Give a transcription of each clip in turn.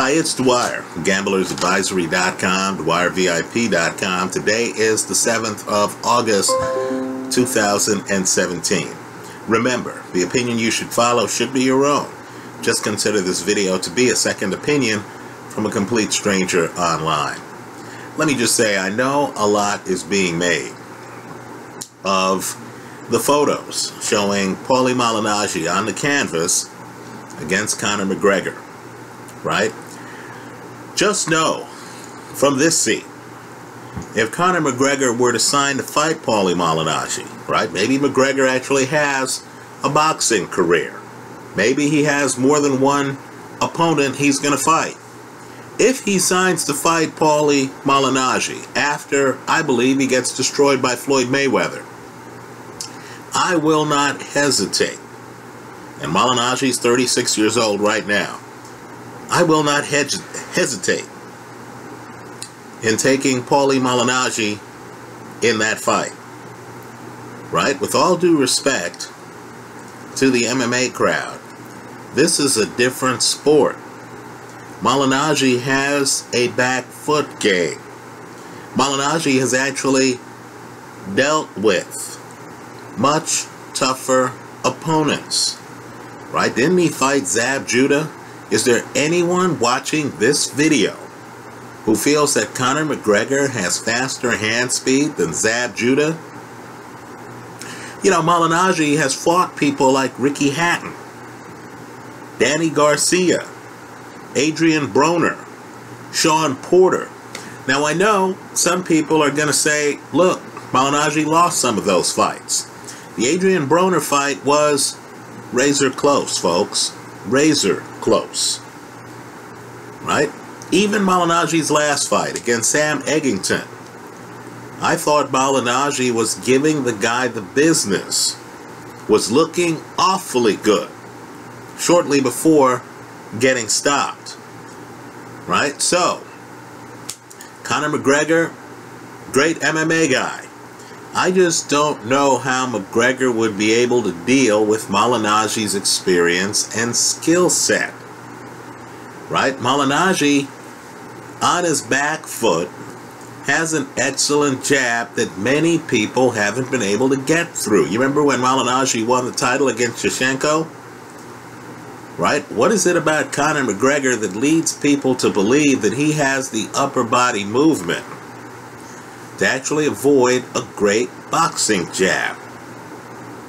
Hi, it's Dwyer, gamblersadvisory.com, dwyervip.com. Today is the 7th of August, 2017. Remember, the opinion you should follow should be your own. Just consider this video to be a second opinion from a complete stranger online. Let me just say, I know a lot is being made of the photos showing Paulie Malignaggi on the canvas against Conor McGregor, right? Just know from this seat, if Conor McGregor were to sign to fight Paulie Malignaggi, right? Maybe McGregor actually has a boxing career. Maybe he has more than one opponent he's going to fight. If he signs to fight Paulie Malignaggi after, I believe, he gets destroyed by Floyd Mayweather, I will not hesitate. And Malignaggi's 36 years old right now. I will not hesitate in taking Paulie Malignaggi in that fight. Right? With all due respect to the MMA crowd, this is a different sport. Malignaggi has a back foot game. Malignaggi has actually dealt with much tougher opponents. Right? Didn't he fight Zab Judah? Is there anyone watching this video who feels that Conor McGregor has faster hand speed than Zab Judah? You know, Malignaggi has fought people like Ricky Hatton, Danny Garcia, Adrian Broner, Sean Porter. Now, I know some people are going to say, look, Malignaggi lost some of those fights. The Adrian Broner fight was razor close, folks. Razor close. Right? Even Malignaggi's last fight against Sam Eggington, I thought Malignaggi was giving the guy the business, was looking awfully good shortly before getting stopped. Right? So, Conor McGregor, great MMA guy. I just don't know how McGregor would be able to deal with Malignaggi's experience and skill set. Right? Malignaggi, on his back foot, has an excellent jab that many people haven't been able to get through. You remember when Malignaggi won the title against Shevchenko? Right? What is it about Conor McGregor that leads people to believe that he has the upper body movement to actually avoid a great boxing jab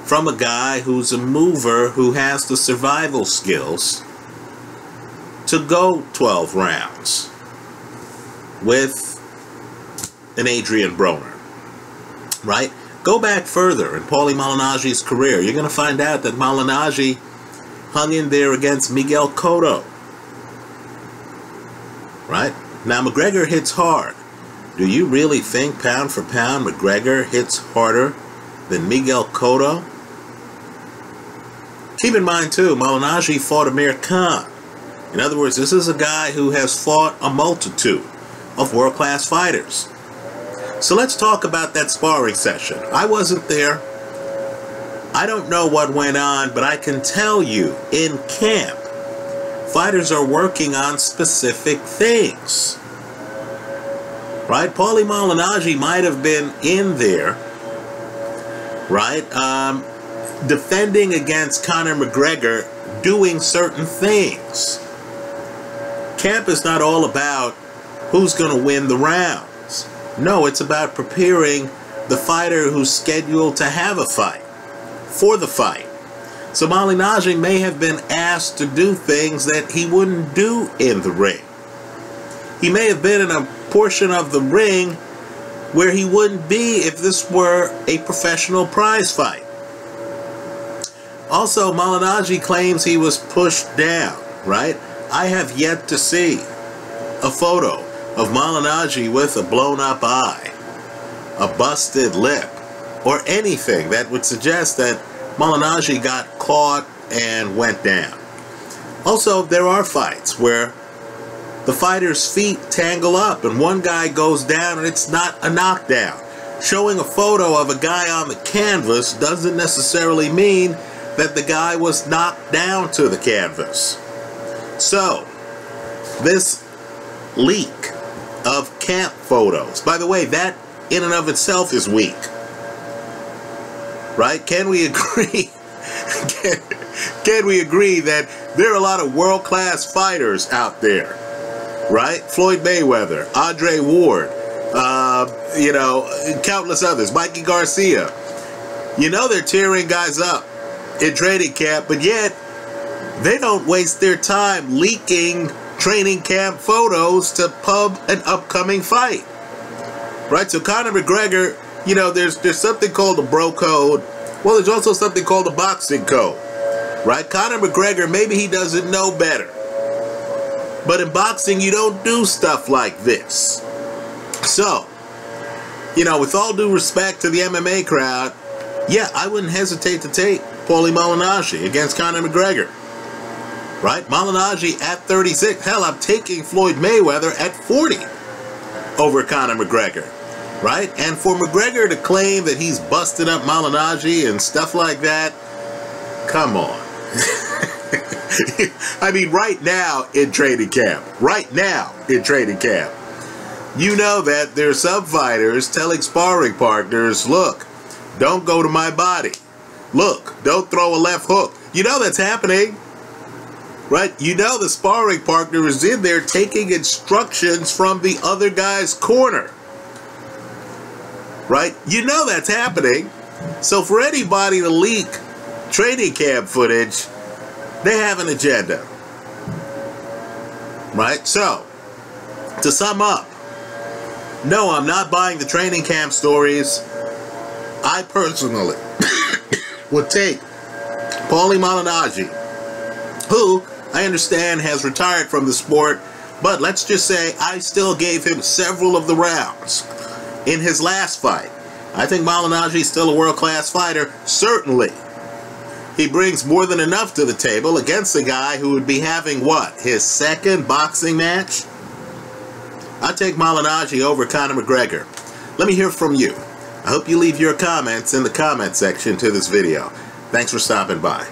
from a guy who's a mover who has the survival skills to go 12 rounds with an Adrian Broner, right? Go back further in Paulie Malignaggi's career. You're going to find out that Malignaggi hung in there against Miguel Cotto, right? Now, McGregor hits hard. Do you really think, pound for pound, McGregor hits harder than Miguel Cotto? Keep in mind, too, Malignaggi fought Amir Khan. In other words, this is a guy who has fought a multitude of world-class fighters. So let's talk about that sparring session. I wasn't there. I don't know what went on, but I can tell you, in camp, fighters are working on specific things. Right? Paulie Malignaggi might have been in there, right, defending against Conor McGregor, doing certain things. Camp is not all about who's going to win the rounds. No, it's about preparing the fighter who's scheduled to have a fight, for the fight. So Malignaggi may have been asked to do things that he wouldn't do in the ring. He may have been in a portion of the ring where he wouldn't be if this were a professional prize fight. Also, Malignaggi claims he was pushed down, right? I have yet to see a photo of Malignaggi with a blown up eye, a busted lip, or anything that would suggest that Malignaggi got caught and went down. Also, there are fights where the fighter's feet tangle up and one guy goes down and it's not a knockdown. Showing a photo of a guy on the canvas doesn't necessarily mean that the guy was knocked down to the canvas. So, this leak of camp photos. By the way, that in and of itself is weak. Right? Can we agree? Can we agree that there are a lot of world-class fighters out there? Right? Floyd Mayweather, Andre Ward, you know, countless others, Mikey Garcia. You know they're tearing guys up in training camp, but yet they don't waste their time leaking training camp photos to pub an upcoming fight. Right? So Conor McGregor, you know, there's something called the bro code. Well, there's also something called the boxing code. Right? Conor McGregor, maybe he doesn't know better. But in boxing, you don't do stuff like this. So, you know, with all due respect to the MMA crowd, yeah, I wouldn't hesitate to take Paulie Malignaggi against Conor McGregor. Right? Malignaggi at 36. Hell, I'm taking Floyd Mayweather at 40 over Conor McGregor. Right? And for McGregor to claim that he's busted up Malignaggi and stuff like that, come on. I mean, right now in training camp, you know that there's some fighters telling sparring partners, look, don't go to my body. Look, don't throw a left hook. You know that's happening. Right? You know the sparring partner is in there taking instructions from the other guy's corner. Right? You know that's happening. So for anybody to leak training camp footage, they have an agenda. Right? So, to sum up, no, I'm not buying the training camp stories. I personally would take Paulie Malignaggi, who I understand has retired from the sport, but let's just say I still gave him several of the rounds in his last fight. I think Malignaggi is still a world-class fighter, certainly. He brings more than enough to the table against a guy who would be having, what, his second boxing match? I'd take Malignaggi over Conor McGregor. Let me hear from you. I hope you leave your comments in the comment section to this video. Thanks for stopping by.